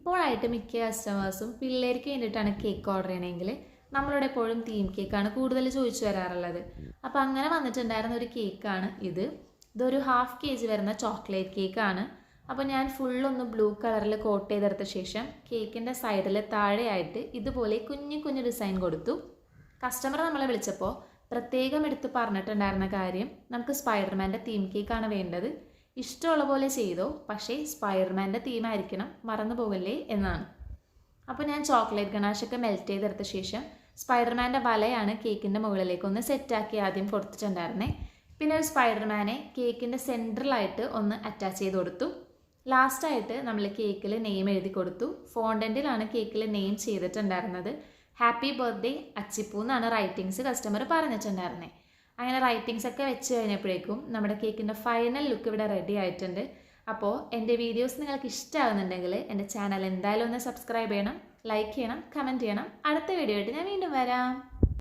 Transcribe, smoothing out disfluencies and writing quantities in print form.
ഇപ്പോഴായിട്ട് മിക്ക കസ്റ്റമേഴ്സും പിള്ളേർക്ക് വേണ്ടിയിട്ടാണ് കേക്ക് ഓർഡർ ചെയ്യണമെങ്കിൽ നമ്മളോട് എപ്പോഴും തീം കേക്കാണ് കൂടുതൽ ചോദിച്ചു വരാറുള്ളത്. അപ്പോൾ അങ്ങനെ വന്നിട്ടുണ്ടായിരുന്ന ഒരു കേക്കാണ് ഇതൊരു 1/2 kg വരുന്ന ചോക്ലേറ്റ് കേക്കാണ്. അപ്പോൾ ഞാൻ ഫുള്ളൊന്ന് ബ്ലൂ കളറിൽ കോട്ട് ചെയ്തെടുത്ത ശേഷം കേക്കിൻ്റെ സൈഡിൽ താഴെയായിട്ട് ഇതുപോലെ കുഞ്ഞു കുഞ്ഞു ഡിസൈൻ കൊടുത്തു. കസ്റ്റമർ നമ്മളെ വിളിച്ചപ്പോൾ പ്രത്യേകം എടുത്ത് പറഞ്ഞിട്ടുണ്ടായിരുന്ന കാര്യം, നമുക്ക് സ്പൈഡർമാൻ്റെ തീം കേക്കാണ് വേണ്ടത്, ഇഷ്ടമുള്ള പോലെ ചെയ്തോ, പക്ഷേ സ്പൈഡർമാൻ്റെ തീമായിരിക്കണം, മറന്നു പോകല്ലേ എന്നാണ്. അപ്പോൾ ഞാൻ ചോക്ലേറ്റ് ഗണാഷൊക്കെ മെൽറ്റ് ചെയ്തെടുത്ത ശേഷം സ്പൈഡർമാൻ്റെ വലയാണ് കേക്കിൻ്റെ മുകളിലേക്ക് ഒന്ന് സെറ്റാക്കി ആദ്യം കൊടുത്തിട്ടുണ്ടായിരുന്നേ. പിന്നെ ഒരു സ്പൈഡർമാനെ കേക്കിൻ്റെ സെൻട്രലായിട്ട് ഒന്ന് അറ്റാച്ച് ചെയ്ത് കൊടുത്തു. ലാസ്റ്റായിട്ട് നമ്മൾ കേക്കിൽ നെയിം എഴുതി കൊടുത്തു. ഫോണ്ടൻറ്റിലാണ് കേക്കിൽ നെയിം ചെയ്തിട്ടുണ്ടായിരുന്നത്. ഹാപ്പി ബർത്ത്ഡേ അച്ചിപ്പൂ എന്നാണ് റൈറ്റിങ്സ് കസ്റ്റമർ പറഞ്ഞിട്ടുണ്ടായിരുന്നത്. അങ്ങനെ റൈറ്റിങ്സ് ഒക്കെ വെച്ച് കഴിഞ്ഞപ്പോഴേക്കും നമ്മുടെ കേക്കിൻ്റെ ഫൈനൽ ലുക്ക് ഇവിടെ റെഡി ആയിട്ടുണ്ട്. അപ്പോൾ എൻ്റെ വീഡിയോസ് നിങ്ങൾക്ക് ഇഷ്ടമാകുന്നുണ്ടെങ്കിൽ എൻ്റെ ചാനൽ എന്തായാലും ഒന്ന് സബ്സ്ക്രൈബ് ചെയ്യണം, ലൈക്ക് ചെയ്യണം, കമൻറ്റ് ചെയ്യണം. അടുത്ത വീഡിയോ ആയിട്ട് ഞാൻ വീണ്ടും വരാം.